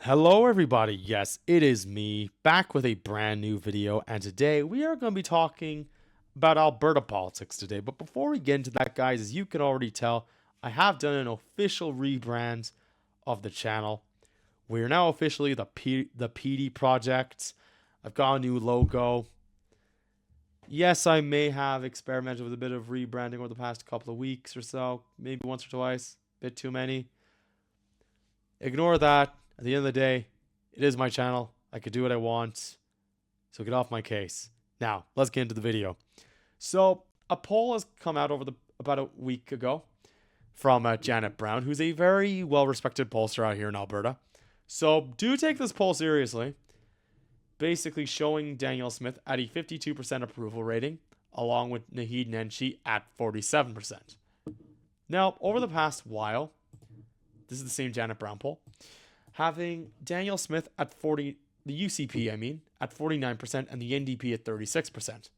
Hello everybody, yes, it is me, back with a brand new video, and today we are going to be talking about Alberta politics today. But before we get into that, guys, as you can already tell, I have done an official rebrand of the channel. We are now officially the PD Project. I've got a new logo. Yes, I may have experimented with a bit of rebranding over the past couple of weeks or so, maybe once or twice, a bit too many. Ignore that. At the end of the day, it is my channel. I could do what I want. So get off my case. Now, let's get into the video. So, a poll has come out about a week ago from Janet Brown, who's a very well-respected pollster out here in Alberta. So, do take this poll seriously. Basically showing Danielle Smith at a 52% approval rating, along with Naheed Nenshi at 47%. Now, over the past while, this is the same Janet Brown poll, having Danielle Smith at 40, the UCP, at 49%, and the NDP at 36%.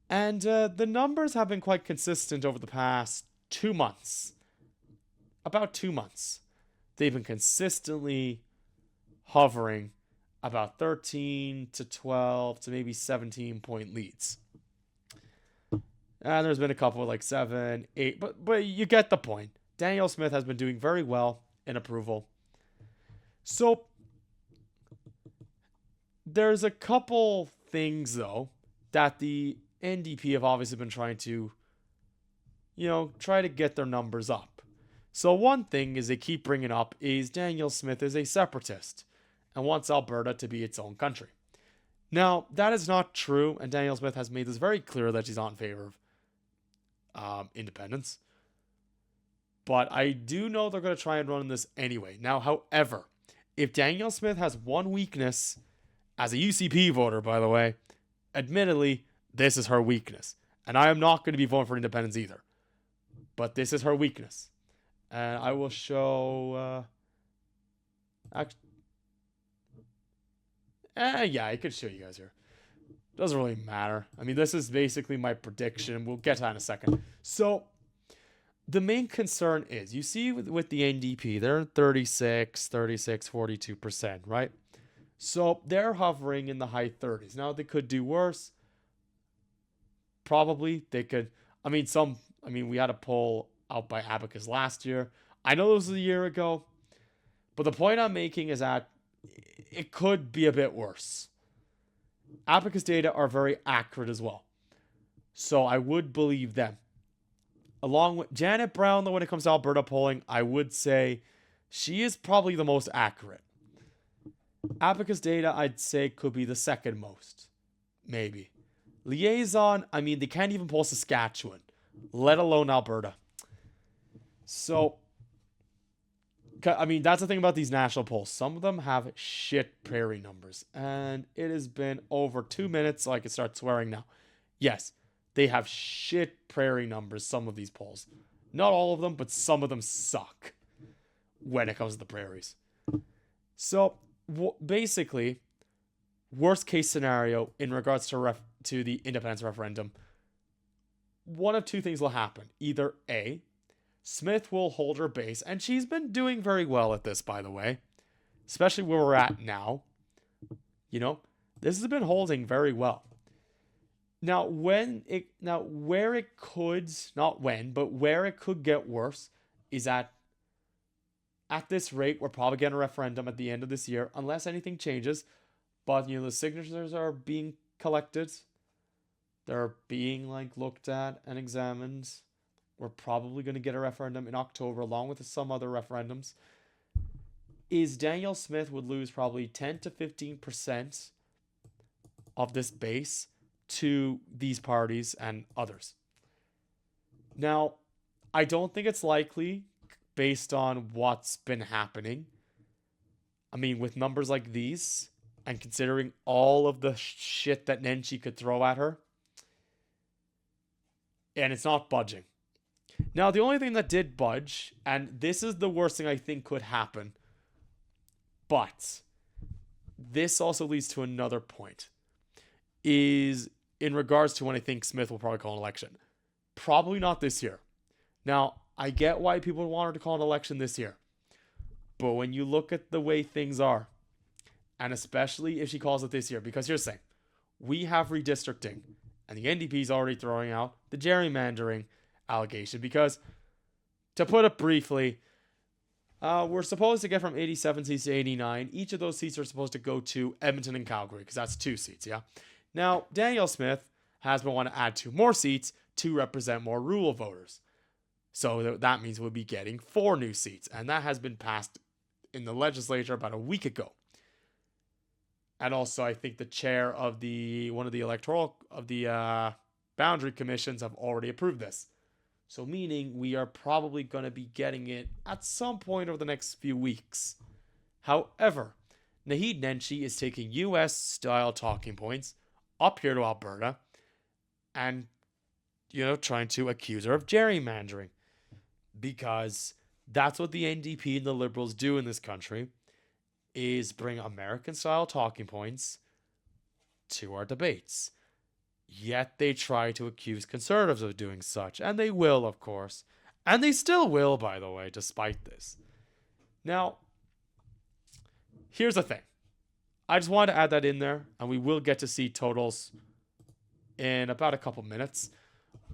And the numbers have been quite consistent over the past 2 months. About 2 months. They've been consistently hovering about 13 to 12 to maybe 17-point leads. And there's been a couple like 7, 8, but you get the point. Danielle Smith has been doing very well in approval. So there's a couple things though that the NDP have obviously been trying to, try to get their numbers up. So one thing is they keep bringing up is Danielle Smith is a separatist and wants Alberta to be its own country. Now, that is not true, and Danielle Smith has made this very clear that she's not in favor of independence. But I do know they're going to try and run this anyway. Now, however, if Danielle Smith has one weakness, as a UCP voter, by the way, admittedly, this is her weakness. And I am not going to be voting for independence either. But this is her weakness. And I will show... yeah, I could show you guys here. Doesn't really matter. I mean, this is basically my prediction. We'll get to that in a second. So... the main concern is, you see with the NDP, they're 36, 42%, right? So they're hovering in the high 30s. Now, they could do worse. Probably. They could. We had a poll out by Abacus last year. I know this was a year ago. But the point I'm making is that it could be a bit worse. Abacus data are very accurate as well. So I would believe them. Along with Janet Brown, though, when it comes to Alberta polling, I would say she is probably the most accurate. Abacus data, I'd say, could be the second most. Maybe. Liaison, they can't even poll Saskatchewan, let alone Alberta. So, that's the thing about these national polls. Some of them have shit prairie numbers. And it has been over 2 minutes, so I can start swearing now. Yes. They have shit prairie numbers, some of these polls. Not all of them, but some of them suck when it comes to the prairies. So, basically, worst case scenario in regards to the independence referendum, one of two things will happen. Either A, Smith will hold her base, and she's been doing very well at this, by the way, especially where we're at now. This has been holding very well. Now, where it could get worse is at this rate, we're probably getting a referendum at the end of this year, unless anything changes. But, the signatures are being collected. They're being, looked at and examined. We're probably going to get a referendum in October, along with some other referendums. Is Danielle Smith would lose probably 10 to 15% of this base to these parties and others. Now, I don't think it's likely based on what's been happening. With numbers like these and considering all of the shit that Nenshi could throw at her, and it's not budging. Now, the only thing that did budge, and this is the worst thing I think could happen, but this also leads to another point, is in regards to when I think Smith will probably call an election. Probably not this year. Now, I get why people want her to call an election this year. But when you look at the way things are, and especially if she calls it this year, because here's the thing, we have redistricting, and the NDP is already throwing out the gerrymandering allegation. Because, to put it briefly, we're supposed to get from 87 seats to 89. Each of those seats are supposed to go to Edmonton and Calgary, because that's 2 seats, yeah? Now, Danielle Smith has been wanting to add 2 more seats to represent more rural voters. So that means we'll be getting 4 new seats, and that has been passed in the legislature about a week ago. And also, I think the chair of one of the boundary commissions have already approved this. So meaning we are probably going to be getting it at some point over the next few weeks. However, Naheed Nenshi is taking US-style talking points up here to Alberta and, trying to accuse her of gerrymandering. Because that's what the NDP and the Liberals do in this country, is bring American-style talking points to our debates. Yet they try to accuse Conservatives of doing such. And they will, of course. And they still will, by the way, despite this. Now, here's the thing. I just wanted to add that in there, and we will get to see totals in about a couple minutes.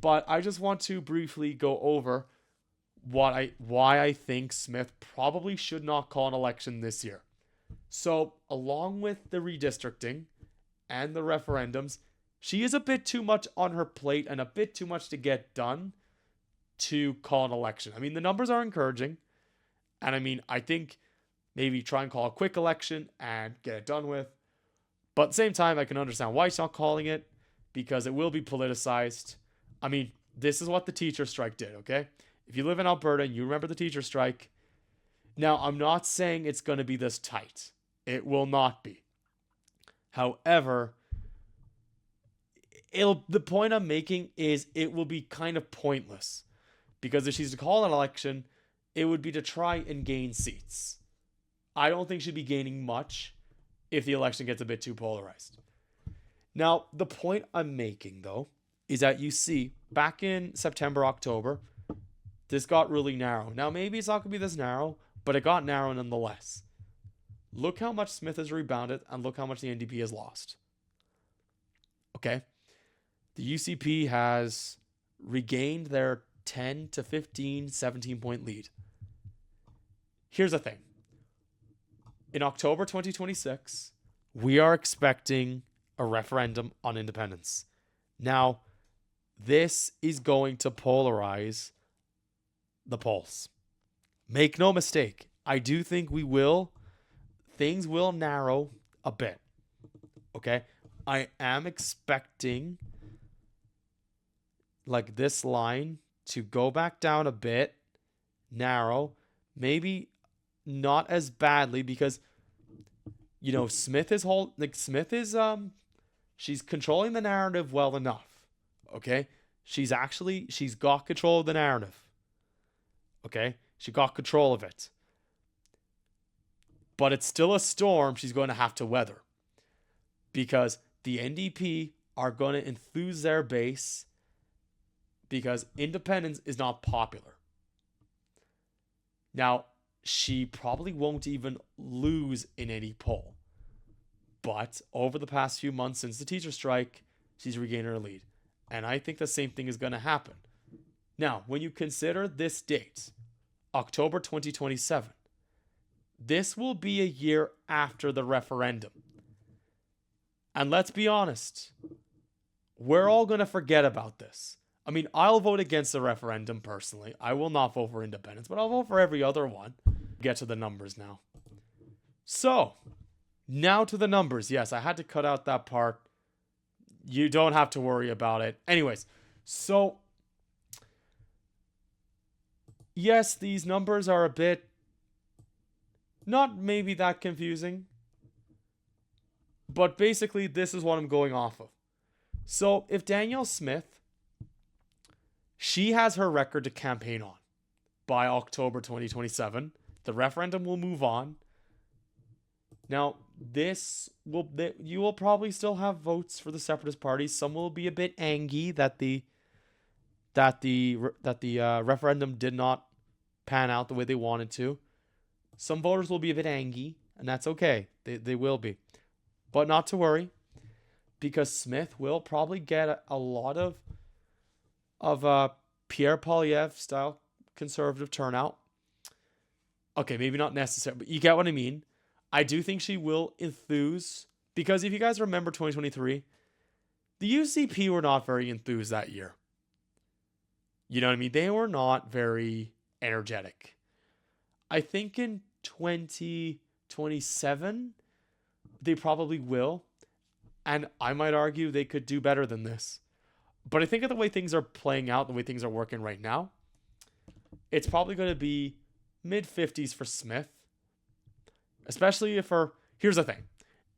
But I just want to briefly go over why I think Smith probably should not call an election this year. So, along with the redistricting and the referendums, she is a bit too much on her plate and a bit too much to get done to call an election. I mean, the numbers are encouraging. And I mean, I think maybe try and call a quick election and get it done with. But at the same time, I can understand why she's not calling it, because it will be politicized. I mean, this is what the teacher strike did, okay? If you live in Alberta and you remember the teacher strike, now I'm not saying it's going to be this tight. It will not be. However, the point I'm making is it will be kind of pointless. Because if she's to call an election, it would be to try and gain seats. I don't think she'd be gaining much if the election gets a bit too polarized. Now, the point I'm making, though, is that you see, back in September, October, this got really narrow. Now, maybe it's not going to be this narrow, but it got narrow nonetheless. Look how much Smith has rebounded, and look how much the NDP has lost. Okay? The UCP has regained their 10 to 15, 17-point lead. Here's the thing. In October 2026, we are expecting a referendum on independence. Now, this is going to polarize the polls. Make no mistake, I do think things will narrow a bit. Okay? I am expecting like this line to go back down a bit, narrow, maybe not as badly, because Smith is she's controlling the narrative well enough. Okay? She's got control of the narrative. Okay? She got control of it. But it's still a storm she's going to have to weather. Because the NDP are going to enthuse their base, because independence is not popular. Now, she probably won't even lose in any poll. But over the past few months since the teacher strike, she's regained her lead. And I think the same thing is going to happen. Now, when you consider this date, October 2027, this will be a year after the referendum. And let's be honest, we're all going to forget about this. I mean, I'll vote against the referendum personally. I will not vote for independence, but I'll vote for every other one. Get to the numbers now. So, now to the numbers. Yes, I had to cut out that part. You don't have to worry about it. Anyways, so yes, these numbers are a bit not maybe that confusing, but basically this is what I'm going off of. So if Danielle Smith, she has her record to campaign on by October 2027, the referendum will move on. Now, you will probably still have votes for the separatist parties. Some will be a bit angry that the referendum did not pan out the way they wanted to. Some voters will be a bit angry, and that's okay. They will be. But not to worry, because Smith will probably get a lot of Pierre Poilievre style conservative turnout. Okay, maybe not necessary, but you get what I mean. I do think she will enthuse, because if you guys remember 2023, the UCP were not very enthused that year. You know what I mean? They were not very energetic. I think in 2027, they probably will. And I might argue they could do better than this. But I think of the way things are playing out, the way things are working right now, it's probably going to be mid-50s for Smith. Especially if her... Here's the thing.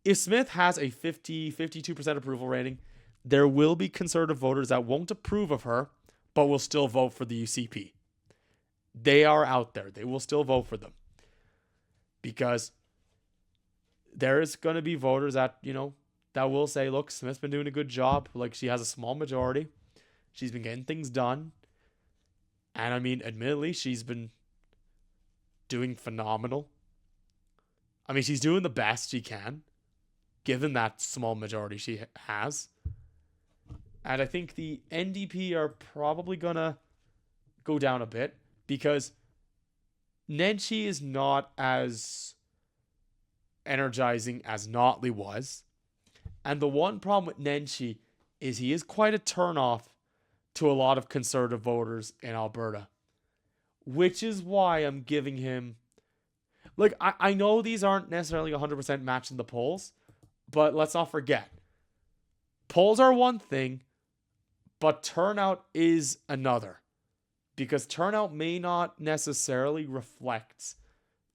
If Smith has a 52% approval rating, there will be conservative voters that won't approve of her, but will still vote for the UCP. They are out there. They will still vote for them. Because there is going to be voters that, that will say, look, Smith's been doing a good job. Like, she has a small majority. She's been getting things done. And I mean, admittedly, she's been doing phenomenal. I mean, she's doing the best she can, given that small majority she has. And I think the NDP are probably going to go down a bit, because Nenshi is not as energizing as Notley was. And the one problem with Nenshi is he is quite a turnoff to a lot of conservative voters in Alberta. Which is why I'm giving him... Like, I know these aren't necessarily 100% matched in the polls, but let's not forget. Polls are one thing, but turnout is another. Because turnout may not necessarily reflect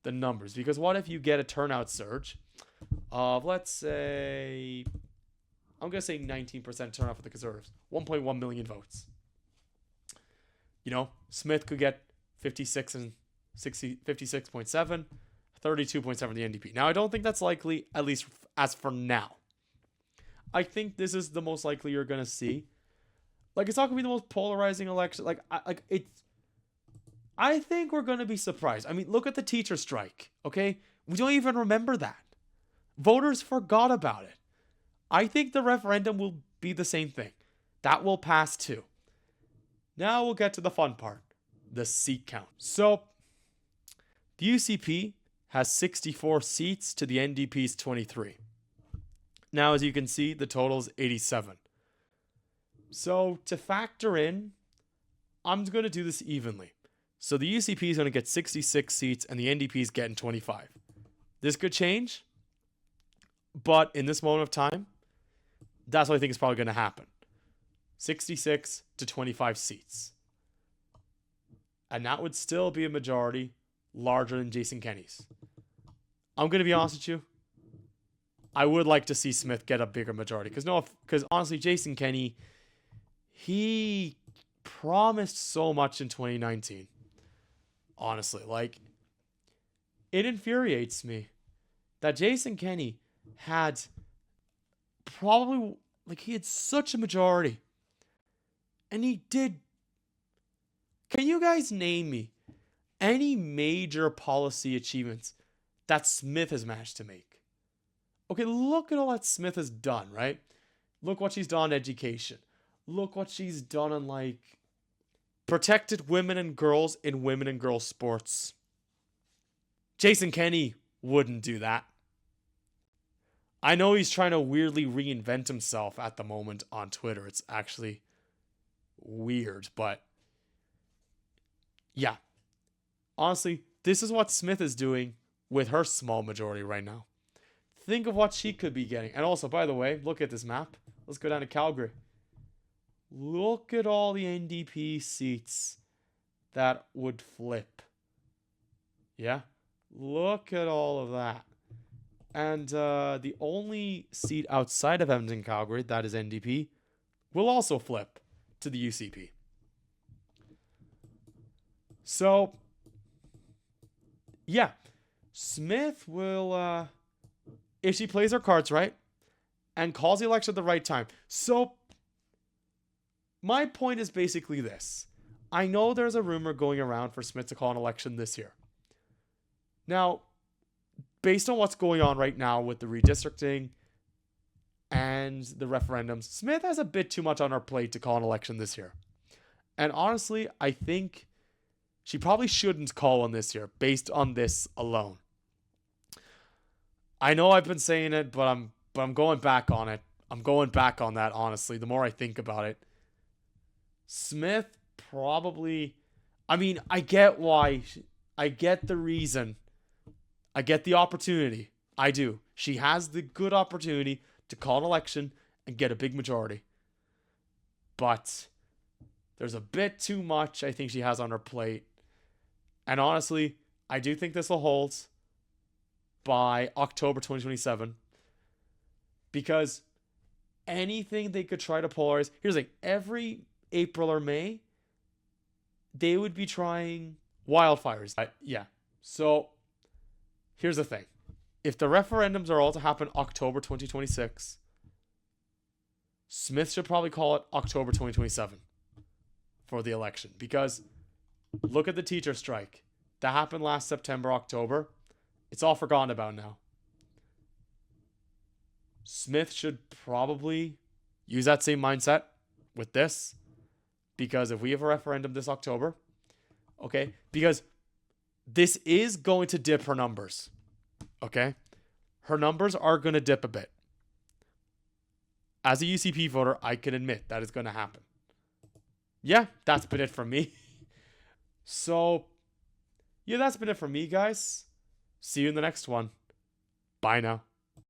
the numbers. Because what if you get a turnout surge of, let's say, I'm going to say 19% turnout for the Conservatives, 1.1 million votes. Smith could get 56 and 56.7, 32.7 the NDP. Now, I don't think that's likely, at least as for now. I think this is the most likely you're going to see. Like, it's not going to be the most polarizing election. I think we're going to be surprised. I mean, look at the teacher strike, okay? We don't even remember that. Voters forgot about it. I think the referendum will be the same thing. That will pass too. Now we'll get to the fun part, the seat count. So, the UCP has 64 seats to the NDP's 23. Now, as you can see, the total is 87. So, to factor in, I'm going to do this evenly. So, the UCP is going to get 66 seats and the NDP is getting 25. This could change, but in this moment of time, that's what I think is probably going to happen. 66 to 25 seats. And that would still be a majority larger than Jason Kenney's. I'm going to be honest with you. I would like to see Smith get a bigger majority. Because honestly, Jason Kenney, he promised so much in 2019. Honestly, it infuriates me that Jason Kenney had probably, he had such a majority. And he did. Can you guys name me any major policy achievements that Smith has managed to make? Okay, look at all that Smith has done, right? Look what she's done on education. Look what she's done on, protected women and girls in women and girls sports. Jason Kenney wouldn't do that. I know he's trying to weirdly reinvent himself at the moment on Twitter. It's actually weird, but yeah. Honestly, this is what Smith is doing with her small majority right now. Think of what she could be getting. And also, by the way, look at this map. Let's go down to Calgary. Look at all the NDP seats that would flip. Yeah? Look at all of that. And the only seat outside of Edmonton, Calgary, that is NDP, will also flip to the UCP. So, yeah. Smith will, if she plays her cards right and calls the election at the right time. So, my point is basically this. I know there's a rumor going around for Smith to call an election this year. Now, based on what's going on right now with the redistricting and the referendums, Smith has a bit too much on her plate to call an election this year. And honestly, I think she probably shouldn't call one this year based on this alone. I know I've been saying it, but I'm going back on it. I'm going back on that, honestly, the more I think about it. Smith probably, I mean, I get why. I get the reason. I get the opportunity. I do. She has the good opportunity to call an election and get a big majority. But there's a bit too much I think she has on her plate. And honestly, I do think this will hold by October 2027. Because anything they could try to polarize. Here's the thing. Every April or May, they would be trying wildfires. Yeah. So here's the thing. If the referendums are all to happen October 2026, Smith should probably call it October 2027 for the election. Because look at the teacher strike. That happened last September, October. It's all forgotten about now. Smith should probably use that same mindset with this. Because if we have a referendum this October, okay, because this is going to dip her numbers, okay? Her numbers are going to dip a bit. As a UCP voter, I can admit that is going to happen. Yeah, that's been it from me. So, yeah, that's been it from me, guys. See you in the next one. Bye now.